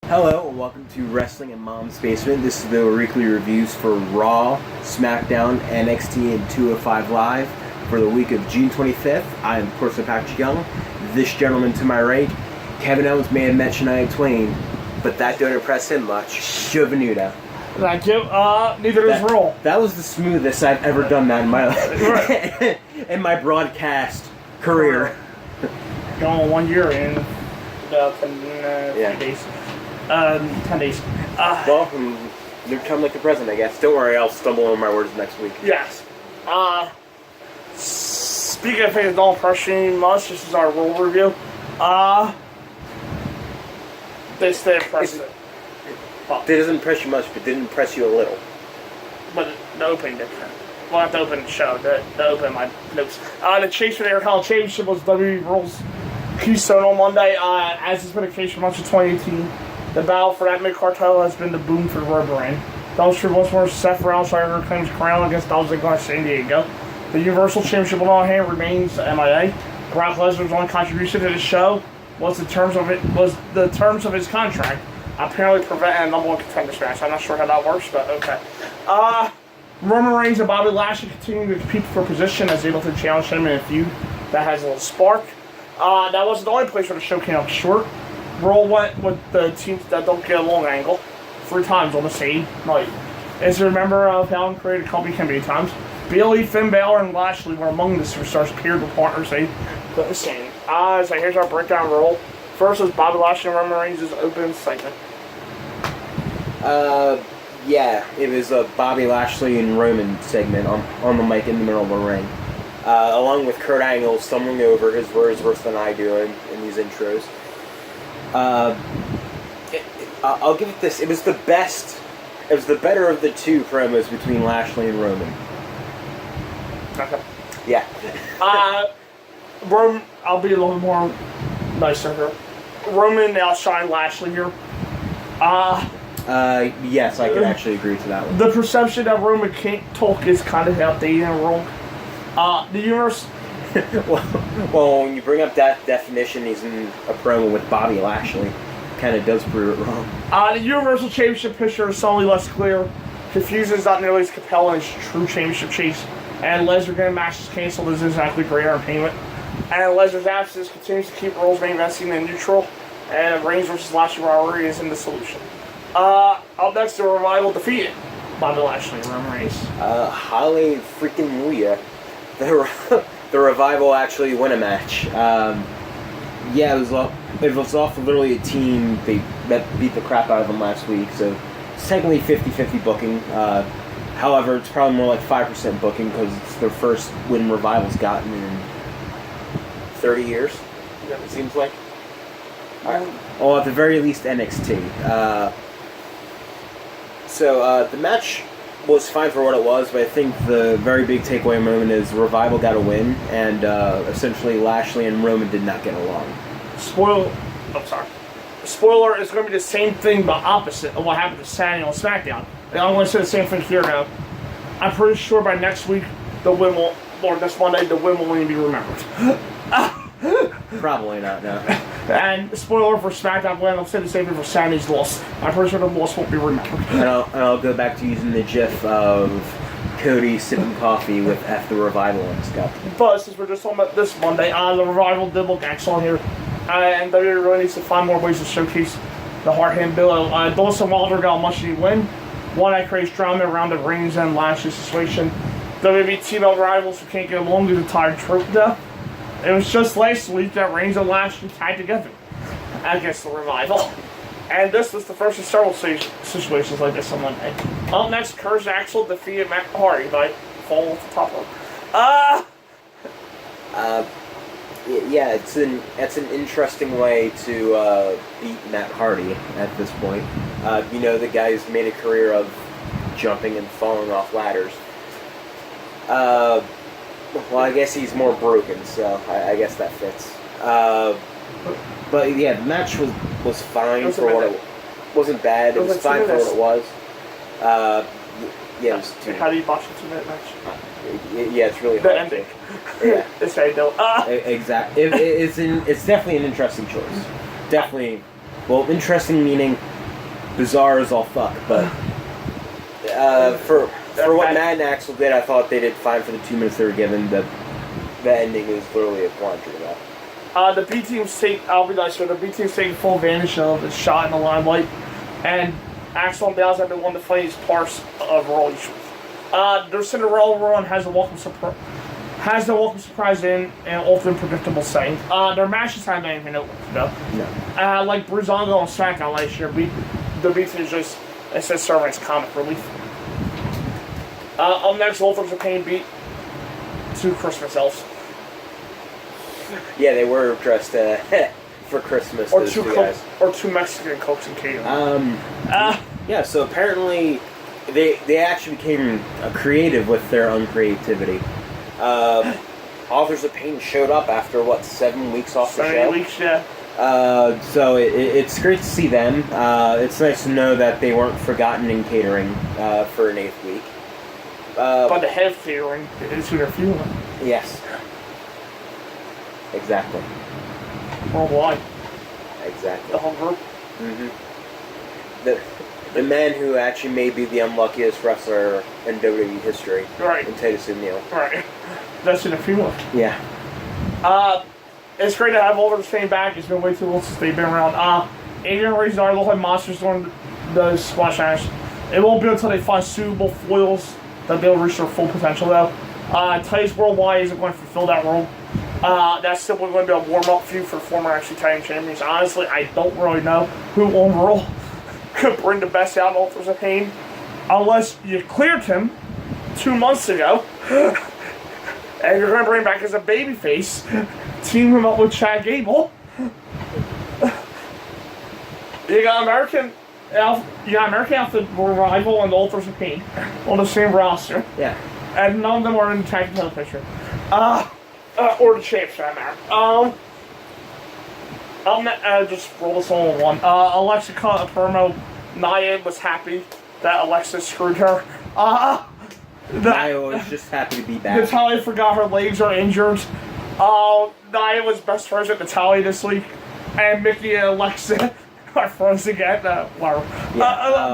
Hello and welcome to Wrestling in Mom's Basement. This is the weekly reviews for Raw, SmackDown, NXT, and 205 Live for the week of June 25th. I am, of course, Patrick Young. This gentleman to my right, Kevin Owens may have met Shania Twain, but that don't impress him much. Joe Venuta. Thank you. Neither does Roll. That was the smoothest I've ever done that in my life. In my broadcast career. Going 1 year in about 10 days. 10 days. Well, they're coming like the present, I guess. Don't worry, I'll stumble over my words next week. Yes. Speaking of things that don't impress me much, this is our Roll review. They stay impressive. It doesn't impress you much, but did impress you a little. But the opening did. Well, not the opening show, the opening my notes. The chase for the Intercontinental Championship was WWE Rules Keystone on Monday. As has been the case for much of 2018, the battle for that mid-card title has been the boom for the rubber reign. That was true once more. Seth Rollins trying to claim his crown against Dolph Ziggler in San Diego. The Universal Championship on one hand remains MIA. Brock Lesnar's only contribution to the show was the terms of his contract. Apparently preventing a number one contenders match. I'm not sure how that works, but okay. Roman Reigns and Bobby Lashley continue to compete for position as able to challenge him in a feud that has a little spark. That wasn't the only place where the show came up short. Raw went with the teams that don't get along angle 3 times on the same night. As you remember, Fallon created a company many times. Bayley, Finn Balor, and Lashley were among the superstars paired with partners they put the same. So here's our breakdown roll. First is Bobby Lashley and Roman Reigns' opening segment. Yeah, it was a Bobby Lashley and Roman segment on the mic in the middle of the ring. Along with Kurt Angle stumbling over his words worse than I do in these intros. I'll give it this. It was the best. It was the better of the 2 promos between Lashley and Roman. Okay. Yeah. Roman, I'll be a little more nicer here. Roman outshined Lashley here. Yes, I can actually agree to that one. The perception that Roman can't talk is kind of outdated and wrong. The universe. well, when you bring up that definition, he's in a promo with Bobby Lashley. Kind of does prove it wrong. The Universal Championship picture is suddenly less clear. Confusion is not nearly as compelling as true championship chase. And Lesnar getting matches canceled is exactly great entertainment. And Lesnar's absence continues to keep Roll's main event scene in neutral. And Reigns versus Lashley rivalry is in the solution. Up next, the Revival defeated Bobby Lashley and Roman Reigns. Holly freaking Luya. The Revival actually win a match. Yeah, it was off literally a team that beat the crap out of them last week, so it's technically 50-50 booking. However, it's probably more like 5% booking because it's their first win Revival's gotten in 30 years, it seems like. Or at the very least NXT. So the match was fine for what it was, but I think the very big takeaway moment is Revival got a win, and essentially Lashley and Roman did not get along. Spoiler is going to be the same thing, but opposite of what happened to Saturday on SmackDown. And I'm going to say the same thing here now. I'm pretty sure by next week, this Monday, the win will only be remembered. Probably not, no. And spoiler for SmackDown, I'll say the same thing for Saturday's loss. I'm pretty sure the loss won't be remembered. And I'll go back to using the gif of Cody sipping coffee with F the Revival on his cup. But since we're just talking about this Monday, the Revival did look excellent here. And WWE really needs to find more ways to showcase the hard hand bill. Dawson Wilder got a much-needed win. One that creates drama around the Reigns and Lashley situation. WWE team-up rivals who can't get along due to tired trope death. It was just last week that Reigns and Lashley tied together against the Revival. And this was the first of several situations like this on Monday. Up next, Kurt Axel defeated Matt Hardy by falling off the top rope. Yeah, it's an interesting way to beat Matt Hardy at this point. The guy's made a career of jumping and falling off ladders. Well, I guess he's more broken, so I guess that fits. But yeah, the match was fine for what it wasn't bad. It was fine for what it was. Yeah, it was 2 minutes. How do you botch a 2-minute match? Yeah, it's really hard. The ending. Yeah, it's very dull. Exactly. It's definitely an interesting choice. Definitely. Well, interesting meaning bizarre as all fuck. But for what Matt and Axel did, I thought they did fine for the 2 minutes they were given. The ending was literally a quandary about. The B team's the B team's taking full advantage of the shot in the limelight, and Axel and Bales have been one of the funniest parts of Raw each week. Their Cinderella run has the welcome surprise in an often predictable setting. Their matches haven't been anything noteworthy though. No. Like Breezango on SmackDown last year, the B team is just serving as comic relief. Up next, Authors of Pain beat 2 Christmas elves. Yeah, they were dressed for Christmas. Or those 2 guys. or 2 Mexican cokes and catering. Yeah, so apparently they actually became creative with their uncreativity. Authors of Pain showed up after 7 weeks off the show. 7 weeks, yeah. So it's great to see them. It's nice to know that they weren't forgotten in catering for an 8th week. But the head of catering is who they're fueling. Yes. Exactly. Worldwide. Exactly. The whole group. Mm-hmm. The man who actually may be the unluckiest wrestler in WWE history. Right. In Titus O'Neil. Right. That's in a few months. Yeah. It's great to have Authors of Pain back. It's been way too long since they've been around. Adrian and Razor look like monsters during the squash match. It won't be until they find suitable foils that they'll reach their full potential, though. Titus Worldwide isn't going to fulfill that role. That's simply going to be a warm-up feud for former actually Titan champions. Honestly, I don't really know who overall could bring the best out of Authors of Pain, unless you cleared him 2 months ago, and you're going to bring him back as a babyface, team him up with Chad Gable. You got American Outfit Revival and the Authors of Pain on the same roster. Yeah. And none of them are in the tag title picture. Or the champs, for that matter. Just roll this all in one. Alexa cut a promo. Nia was happy that Alexa screwed her. Nia was just happy to be back. Natalya forgot her legs are injured. Nia was best friends with Natalya this week. And Mickey and Alexa are friends again. Whatever.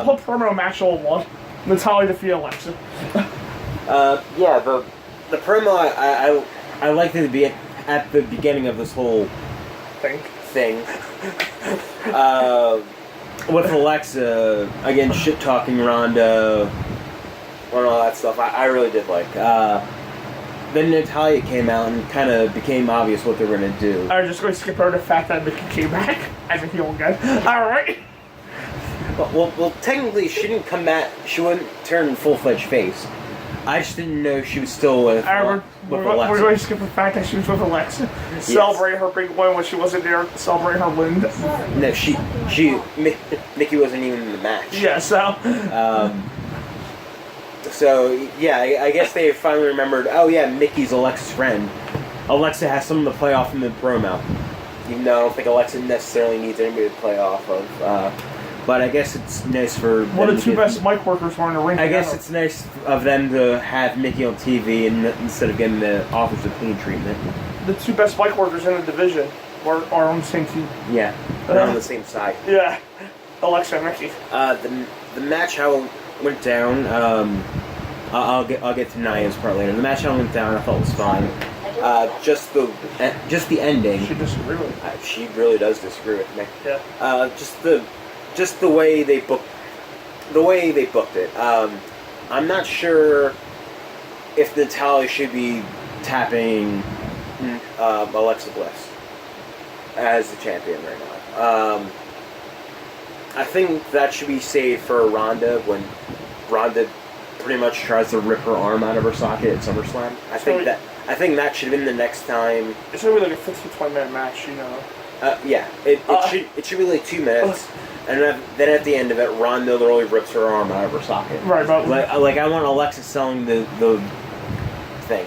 Put promo match all in one. Natalya defeat Alexa. Yeah, the promo I liked it to be at the beginning of this whole thing. With Alexa, again, shit-talking Ronda and all that stuff, I really did like. Then Natalya came out and kind of became obvious what they were going to do. I'm just going to skip over the fact that Mickey came back as a heel again. Alright. Well, technically, she didn't come back. She wouldn't turn full-fledged face. I just didn't know she was still with Alexa. We're going to skip the fact that she was with Alexa. Yes. Celebrate her big win when she wasn't there. Celebrate her win. No, Mickey wasn't even in the match. Yeah, so. So, yeah, I guess they finally remembered, oh yeah, Mickey's Alexa's friend. Alexa has someone to play off in the promo. Even though I don't think Alexa necessarily needs anybody to play off of. But I guess it's nice for... One of the 2 best mic workers were in the ring. I guess it's nice of them to have Mickey on TV instead of getting the Authors of Pain treatment. The 2 best mic workers in the division are on the same team. Yeah, they're on the same side. Yeah, Alexa and Mickey. The match how went down. I'll get to Nia's part later. The match how went down I thought was fine. Just the ending. She disagreed with me. She really does disagree with me. Yeah. Just the way they booked it. I'm not sure if Natalya should be tapping Alexa Bliss as the champion right now. I think that should be saved for Ronda when Ronda pretty much tries to rip her arm out of her socket at SummerSlam. I think that should have been the next time. It's gonna be like a 15-20 minute match, you know. Yeah, it should be like 2 minutes. And then at the end of it, Ronda literally rips her arm out of her socket. Right, but like I want Alexa selling the thing,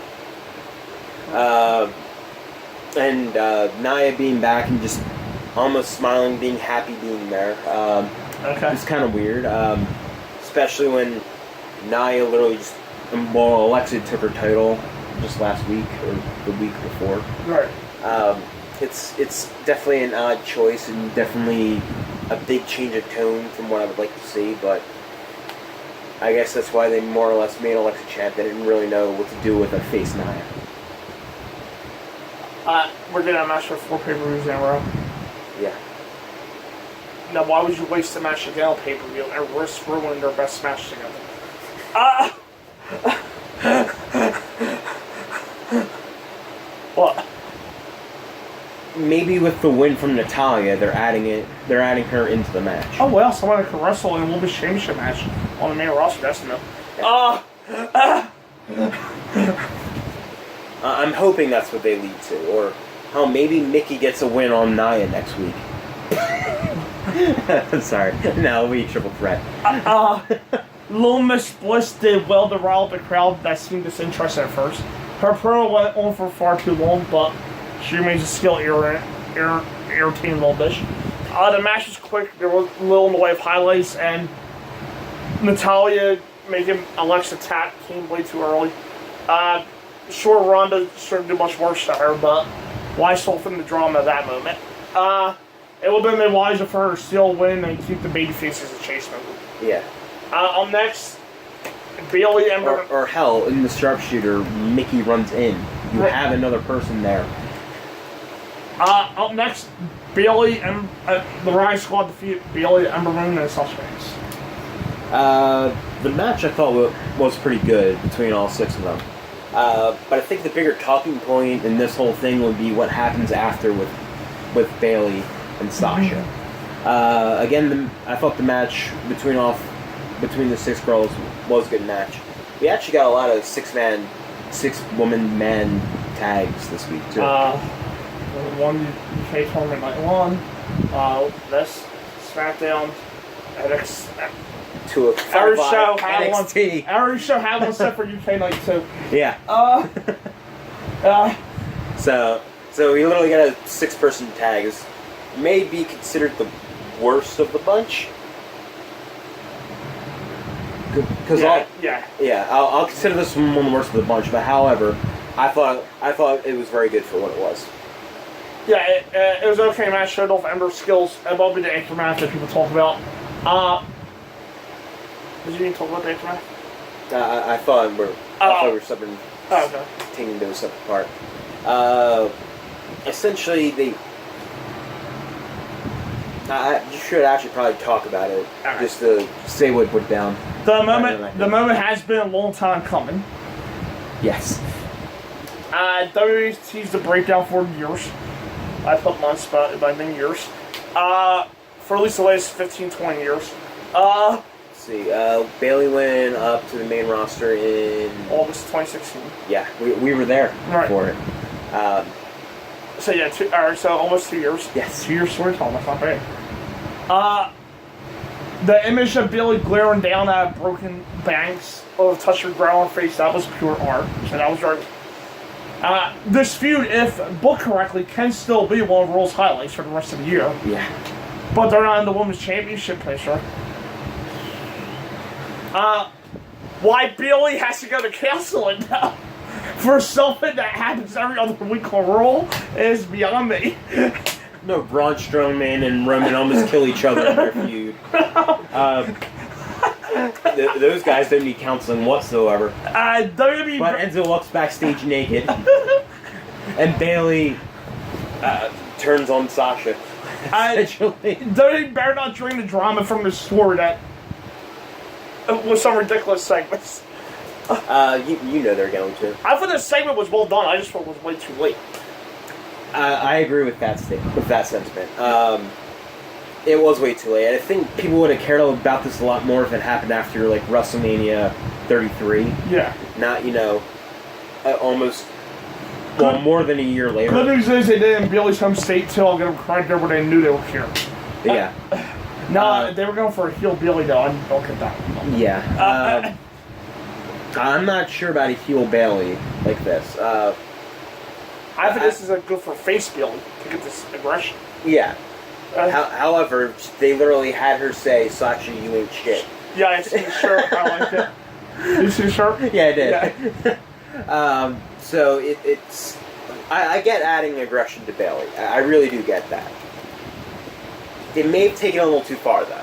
and Nia being back and just almost smiling, being happy being there. Okay. It's kind of weird, especially when Nia literally Alexa took her title just last week or the week before. Right. It's definitely an odd choice and definitely a big change of tone from what I would like to see, but I guess that's why they more or less made Alexa champ. They didn't really know what to do with a face Nia. We're getting a match for 4 pay-per-views in a row. Yeah. Now, why would you waste a match again on pay-per-view and risk ruining their best match together? What? Maybe with the win from Natalya, they're adding her into the match. Oh well, someone can wrestle in a Women's Championship match on the main roster. That's enough. I'm hoping that's what they lead to, or how maybe Mickey gets a win on Nia next week. I'm sorry. No, it'll be a triple threat. Little Miss Bliss did well to rile up the crowd that seemed disinterested at first. Her promo went on for far too long, but she remains a skilled irritating little bitch. The match was quick. There was little in the way of highlights, and Natalya making Alexa tap came way too early. Sure, Ronda shouldn't do much worse to her, but why soften the drama of that moment? It would have been wiser for her to still win and keep the babyface as a chase move. Yeah. Up next, Bayley and... Or hell, in the sharpshooter, Mickey runs in. You have another person there. Up next, Bayley and the Riot Squad defeated Bayley, Ember Moon, and Sasha Banks. The match I thought was pretty good between all 6 of them. But I think the bigger talking point in this whole thing would be what happens after with Bayley and Sasha. Again, I thought the match between the 6 girls was a good match. We actually got a lot of 6-woman man tags this week too. One UK tournament night 1. This SmackDown. To a every show had NXT. one. Every show had one set for UK night 2. Yeah. So we literally got a 6-person tag. It may be considered the worst of the bunch. Because I'll consider this one of the worst of the bunch. But however, I thought it was very good for what it was. Yeah, it was an okay match. Showed off Ember's skills. It won't be the aftermath that people talk about. Did you even talk about the aftermath? I thought we were separate. Okay. Taking those stuff apart. Essentially, you should actually probably talk about it, right. Just to say what went down. The moment has been a long time coming. Yes. WWE teased the breakdown for years. I put months, but I mean years. For at least the latest 15-20 years. Let's see. Bayley went up to the main roster in August 2016. Yeah, we were there for it. So yeah, so almost 2 years. Yes. 2 years storytelling. That's not bad. The image of Bayley glaring down at broken banks of touch her ground face, that was pure art. So that was right. This feud, if booked correctly, can still be one of Raw's highlights for the rest of the year. Yeah. But they're not in the Women's Championship picture. Why Bayley has to go to counseling now for something that happens every other week on Raw is beyond me. No, Braun Strowman and Roman almost kill each other in their feud. Those guys don't need counseling whatsoever. WWE... But Enzo walks backstage naked. And Bayley turns on Sasha. WWE better not drain the drama from the story that... with some ridiculous segments. You know they're going to. I thought the segment was well done. I just thought it was way too late. I agree with that sentiment. It was way too late. I think people would have cared about this a lot more if it happened after like WrestleMania 33. Yeah. Not almost more than a year later. Good news is they did in Bayley's home state too. I'll get them correct there, but they knew they were here. Yeah. They were going for a heel Bayley though. I don't get that. Yeah. I'm not sure about a heel Bayley like this. I think this is a good for face Bayley to get this aggression. Yeah. However, they literally had her say, "Sasha, you ain't shit." Yeah, I see the shirt. I like it. You see the shirt? Yeah, I did. Yeah. So I get adding aggression to Bayley. I really do get that. they may have taken it a little too far though.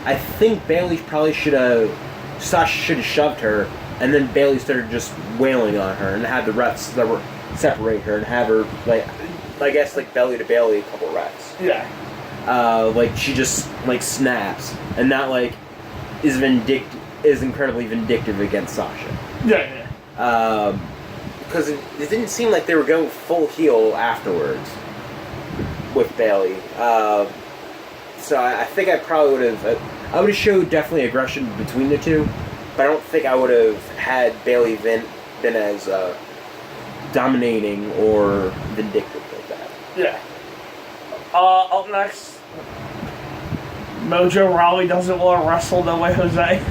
I think Bailey probably Sasha should have shoved her, and then Bailey started just wailing on her, and had the refs that were separate her and have her I guess belly to Bailey a couple reps. Yeah. She just snaps and not is incredibly vindictive against Sasha. Yeah. Because it didn't seem like they were going full heel afterwards with Bailey. So I think I probably would have showed definitely aggression between the two, but I don't think I would have had Bailey been as dominating or vindictive like that. Yeah. Up next, Mojo Rawley doesn't want to wrestle no way, Jose.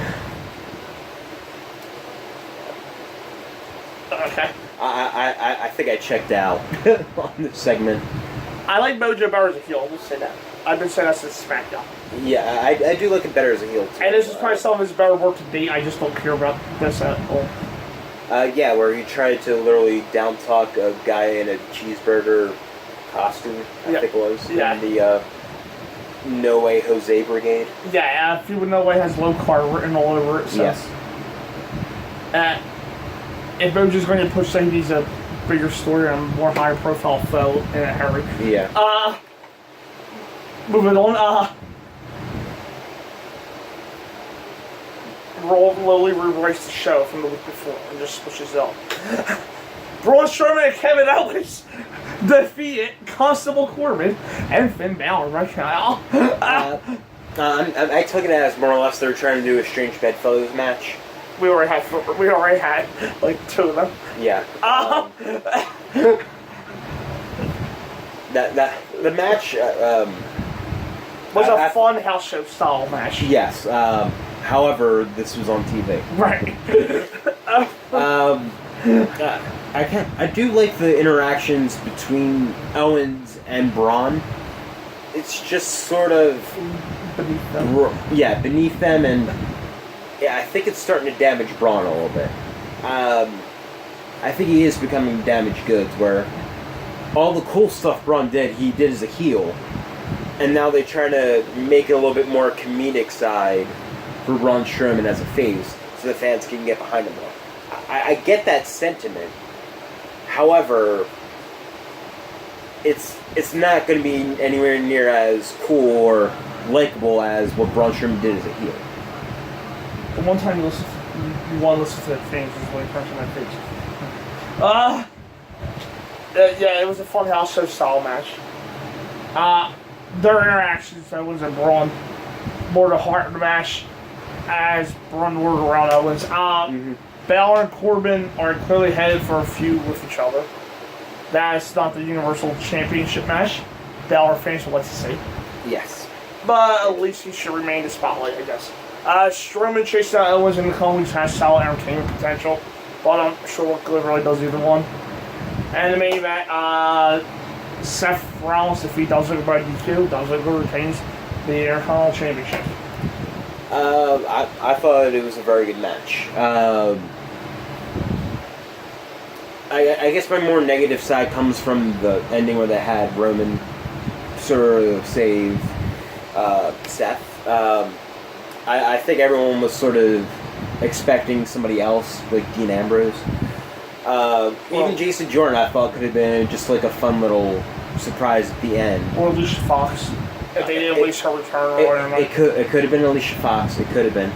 Okay. I think I checked out on this segment. I like Mojo better as a heel, I'll just say that. I've been saying that since SmackDown. Yeah, I do like it better as a heel too. And this is probably some of his better work to date, I just don't care about this at all. Yeah, where he tried to literally down-talk a guy in a cheeseburger costume, I think it was, in the No Way Jose Brigade. Yeah, if you would know why it has low carb written all over it, so. Yes. If Mojo's going to push things, he's a bigger story and a more high-profile foe in a hurry. Yeah. Moving on, Lowly rewrites the show from the week before and just switches it up. Braun Strowman and Kevin Owens defeated Constable Corbin and Finn Balor right now. I took it as more or less they're trying to do a strange bedfellows match. We already had two of them. Yeah. The match was a fun house show style match. Yes. However, this was on TV. Right. I do like the interactions between Owens and Braun. It's just sort of beneath them. Beneath them, and I think it's starting to damage Braun a little bit. I think he is becoming damaged goods, where all the cool stuff Braun did, he did as a heel, and now they try to make it a little bit more comedic side for Braun Strowman as a face, so the fans can get behind him more. I get that sentiment. However, it's not going to be anywhere near as cool or likable as what Braun Strowman did as a heel. The one time you want to listen to the things is when you punch in my face. Yeah, it was a fun house show style match. Their interactions, Owens and Braun, more the heart of the match as Braun whirled around Owens. Balor and Corbin are clearly headed for a feud with each other. That is not the Universal Championship match. Balor fans would like to see. Yes. But at least he should remain the spotlight, I guess. Strowman chasing out Owens in the coming weeks has solid entertainment potential, but I'm sure what good really does either one. And the main event, Seth Rollins, if he does it by DQ, retains the Intercontinental Championship. I thought it was a very good match. I guess my more negative side comes from the ending where they had Roman sort of save Seth. I think everyone was sort of expecting somebody else, like Dean Ambrose. Even Jason Jordan, I thought, could have been just like a fun little surprise at the end. Or Alicia Fox, if they didn't release her return or whatever. It could have been Alicia Fox. It could have been.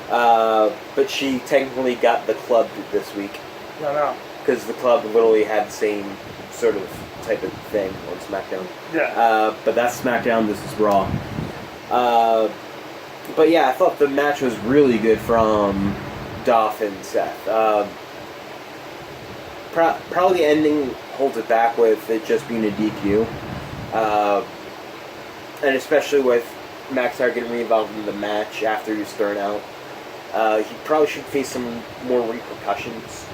But she technically got the club this week. No. Because the club literally had the same sort of type of thing on SmackDown. Yeah. But that's SmackDown, this is Raw. But yeah, I thought the match was really good from Dolph and Seth. Probably the ending holds it back with it just being a DQ. And especially with McIntyre getting re-involved in the match after he was thrown out. He probably should face some more repercussions.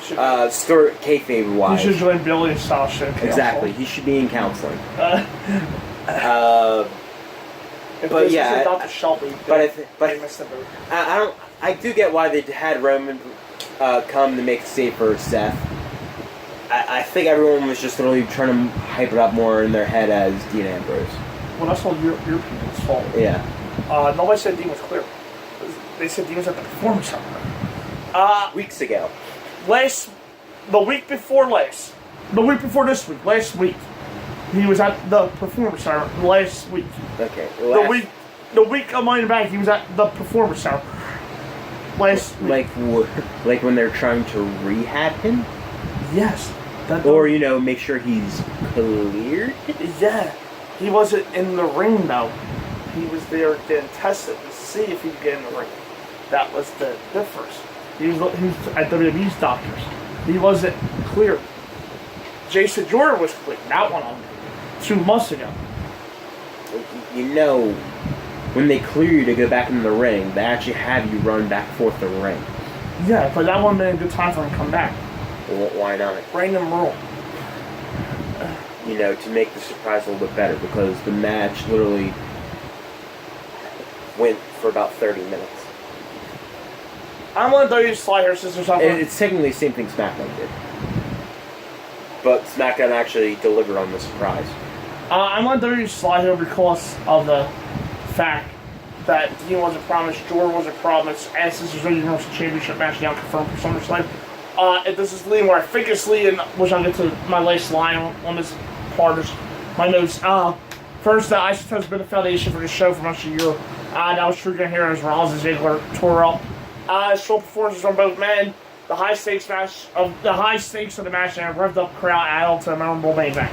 Story kayfabe wise. He should join Billy and Sasha. Exactly. He should be in counseling. But yeah, Dr. Shelby. I do get why they had Roman come to make a save for Seth. I think everyone was just really trying to hype it up more in their head as Dean Ambrose. well, that's all your people's fault. Yeah. Nobody said Dean was clear. They said Dean was at the Performance Center. Weeks ago. The week before this week, last week, he was at the Performance Center last week. Okay. The week of Money in the Bank, he was at the Performance Center last week. Like when they're trying to rehab him? Yes. Or, make sure he's cleared? Yeah. He wasn't in the ring, though. He was there getting tested to see if he could get in the ring. That was the difference. He was at WWE's doctors. He wasn't cleared. Jason Jordan was cleared. That one on 2 months ago. When they clear you to go back in the ring, they actually have you run back and forth the ring. Yeah, but that wouldn't have been a good time for him to come back. Well, why not? Random rule. To make the surprise a little bit better, because the match literally went for about 30 minutes. I'm going to throw you slide here, sister. It's technically the same thing SmackDown did. But SmackDown actually delivered on the surprise. I'm going to throw you slide here because of the fact that Dean wasn't promised, Jordan wasn't promised, and since there's no Universal Championship match now confirmed for SummerSlam. If this is leading where I think it's leading, which I'll get to my last line on this part of my notes. First, the Isotope has been the foundation for the show for much of the year. That was true here as Rollins and Ziggler tore up. Strong performances from both men. The high stakes of the match and a revved up crowd added to a memorable main event.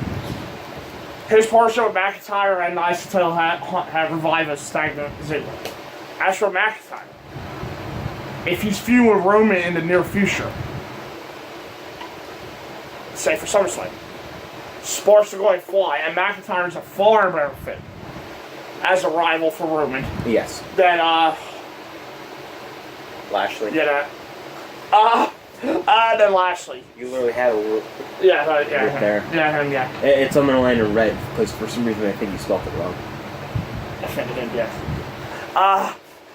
His partnership with McIntyre and the Isotope had revived a stagnant Ziggler. As for McIntyre, if he's feuding with Roman in the near future, say for SummerSlam, sparks are going to fly, and McIntyre is a far better fit as a rival for Roman. Yes. Than Lashley. Yeah. Than Lashley. You literally have a yeah, there. Yeah, him, yeah. It's on the line of red because for some reason I think you spelled it wrong. Offended him, yeah.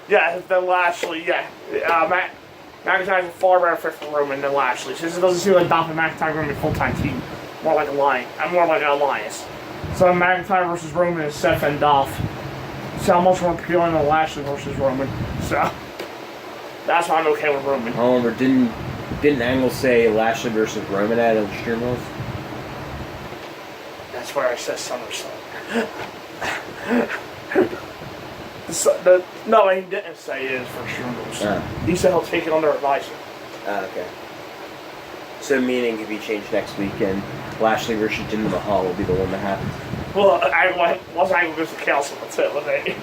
Yeah, than Lashley, yeah. McIntyre's a far better fit for Roman than Lashley. Since it doesn't seem like Dolph and McIntyre are going to be a full-time team. More like an alliance. So McIntyre versus Roman is Seth and Dolph. See how much more appealing than Lashley versus Roman. So that's why I'm okay with Roman. However, didn't Angle say Lashley versus Roman at Extreme Rules? That's where I said SummerSlam. No, he didn't say it is for Extreme Rules. He said he'll take it under advisement. Okay. So meaning if he changed next week and Lashley versus Jinder Mahal will be the one that happens. Well, once Angle goes to council, that's it, wasn't it?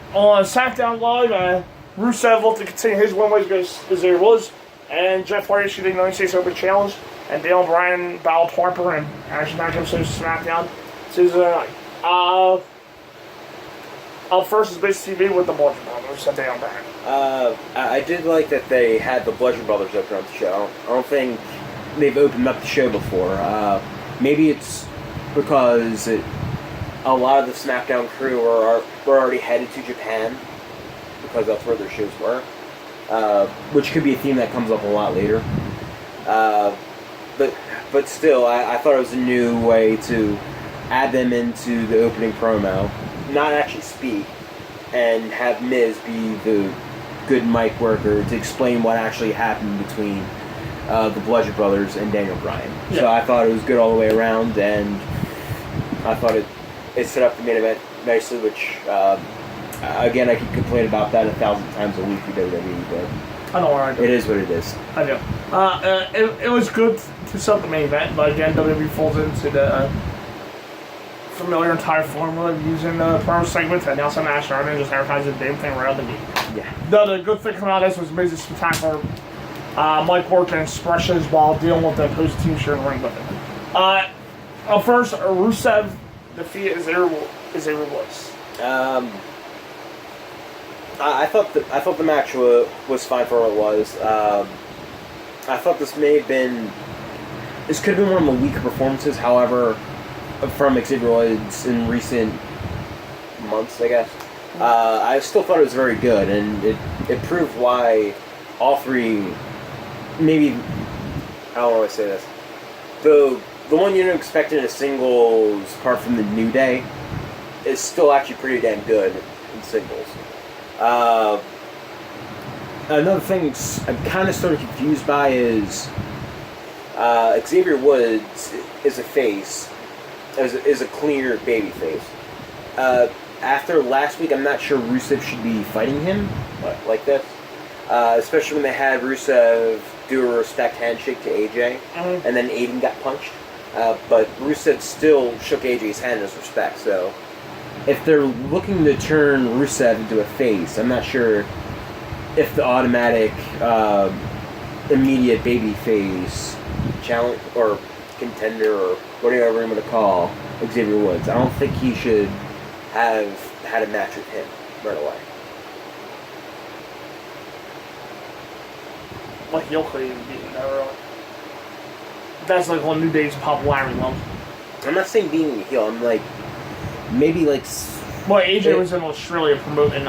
On SmackDown Live, Rusev looked to continue his win ways as there was, and Jeff Hardy issued a United States Open Challenge, and Dale Bryan battled Harper and Action Matchup SmackDown Tuesday night. Up first is Base TV with the Bludgeon Brothers and Dale Bryan. I did like that they had the Bludgeon Brothers open up the show. I don't think they've opened up the show before. Maybe it's because a lot of the SmackDown crew were already headed to Japan because that's where their shows were, which could be a theme that comes up a lot later. But still, I thought it was a new way to add them into the opening promo, not actually speak, and have Miz be the good mic worker to explain what actually happened between the Bludgeon Brothers and Daniel Bryan. Yeah. So I thought it was good all the way around, and I thought it set up the main event nicely, which, again, I could complain about that 1,000 times a week for WWE, but I don't want to. It is what it is. I do. It was good to set up the main event, but again, WWE falls into the familiar entire formula of using the promo segment to announce a match rather than just advertising the damn thing right out the gate. Yeah. The good thing coming out of this was Miz's spectacular mic work and expressions while dealing with the opposing team sharing the ring with him. Up first, Rusev defeat is there was. I thought the match was fine for what it was. I thought this could have been one of the weaker performances. However, from Xavier Woods in recent months, I guess, I still thought it was very good, and it proved why all three, maybe, I don't want to say this, the the one you don't expect in a singles, apart from the New Day, is still actually pretty damn good in singles. Another thing I'm kind of sort of confused by is Xavier Woods is a face, is a clear baby face. After last week, I'm not sure Rusev should be fighting him like this. Especially when they had Rusev do a respect handshake to AJ, and then Aiden got punched. But Rusev still shook AJ's hand as respect, so if they're looking to turn Rusev into a face, I'm not sure if the automatic immediate baby face challenge or contender or whatever you want to call Xavier Woods, I don't think he should have had a match with him right away. Like heel could even beaten that early. That's like on New Day's popularity level. I'm not saying being a heel. I'm like maybe like. Well, AJ was in Australia promoting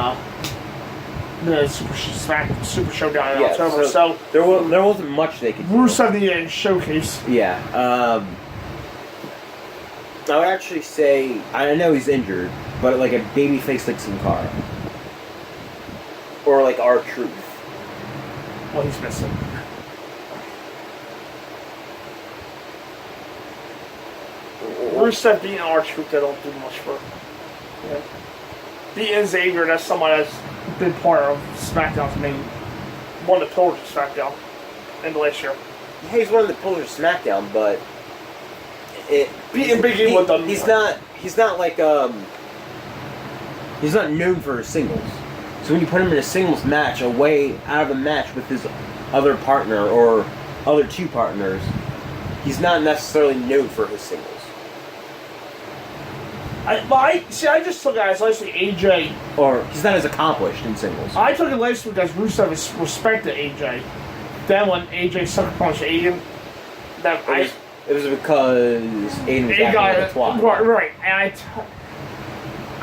the Super Showdown in October, so there wasn't much they could do. Rusev needed a showcase. Yeah. I would actually say I know he's injured, but like a babyface like Sin Cara or like R-Truth. Well, he's missing. Rusev beating R-Truth, they don't do much for. Yeah. Beating Xavier, that's someone that's been part of SmackDown's main, one of the pillars of SmackDown in the last year. Yeah, he's one of the pillars of SmackDown, but beating Big E with them. He's not like he's not known for his singles. So when you put him in a singles match, away out of a match with his other partner or other two partners, he's not necessarily known for his singles. I just took it as last week AJ. Or he's not as accomplished in singles. I took it last week as Rusev respected AJ. Then when AJ sucker punched Aiden, it was because Aiden was acting like a twat. Right. And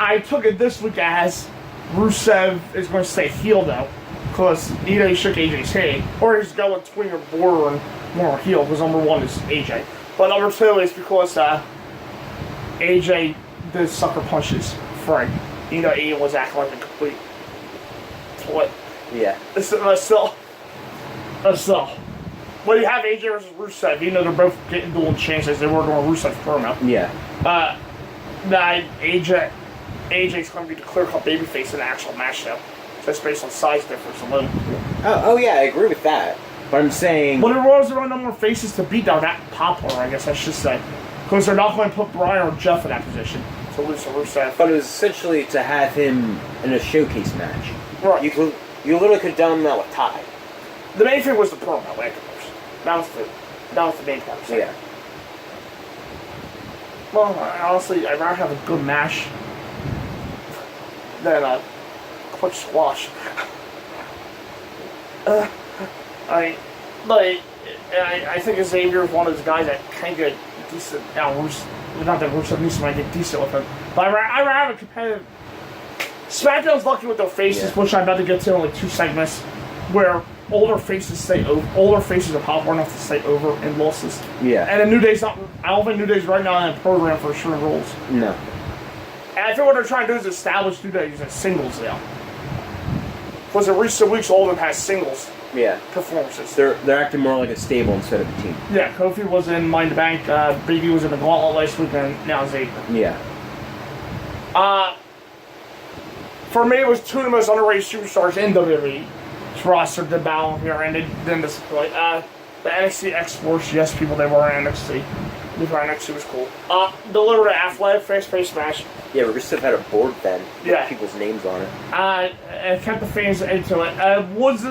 I took it this week as Rusev is going to stay heel though, because either he shook AJ's hand, or he's going between your border and more heel, because number one is AJ. But number two is because AJ did sucker punches Frank. You know, Aiden was acting like a complete twit. Yeah. Still. When you have AJ versus Rusev, you know they're both getting dual chances. They were doing Rusev's promo. Yeah. AJ's going to be the clear-cut babyface in the actual match, though. Just based on size difference alone. Oh yeah, I agree with that. But I'm saying... But there was no more faces to beat down that popular, I guess I should say. Because they're not going to put Brian or Jeff in that position to lose to Rusev. But it was essentially to have him in a showcase match. Right. You literally could have done that with Ty. The main thing was the promo afterwards. That was the main part. Yeah. Well, honestly, I'd rather have a good match than a quick squash. I think Xavier is one of those guys that can get decent. Not that Rusev needs to get decent with him, but I'd rather have a competitive. SmackDown's lucky with their faces, which I'm about to get to in like 2 segments, where older faces are popular enough to stay over in losses. Yeah. And then New Day's not. I don't think New Day's right now in a program for sure rules. No. And I think what they're trying to do is establish New Day as singles now. Because in recent weeks, all of them has singles performances. They're acting more like a stable instead of a team. Yeah, Kofi was in Mind the Bank, Big E was in the Gauntlet last week, and now Xavier. Yeah. For me, it was 2 of the most underrated superstars in WWE. Roster did battle here, and they didn't disappoint. The NXT X-Force, yes, people, they were in NXT. NXT was cool. Delivered an athletic, fast-paced match. Yeah, Rusev had a board then with people's names on it. And kept the fans into it. Woods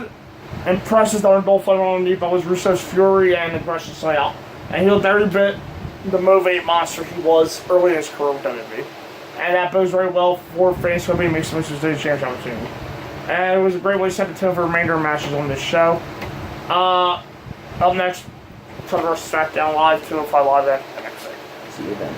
impressive that both fighting underneath, but was Rusev's fury and aggression style. And he looked every bit the Motivate monster he was early in his career with WWE. And that bodes very well for fans who may make some Tuesday Championship opportunity. And it was a great way to set the tone for the remainder of matches on this show. Up next, Thunder vs. SmackDown Live, 205 Live at NXT. See you then.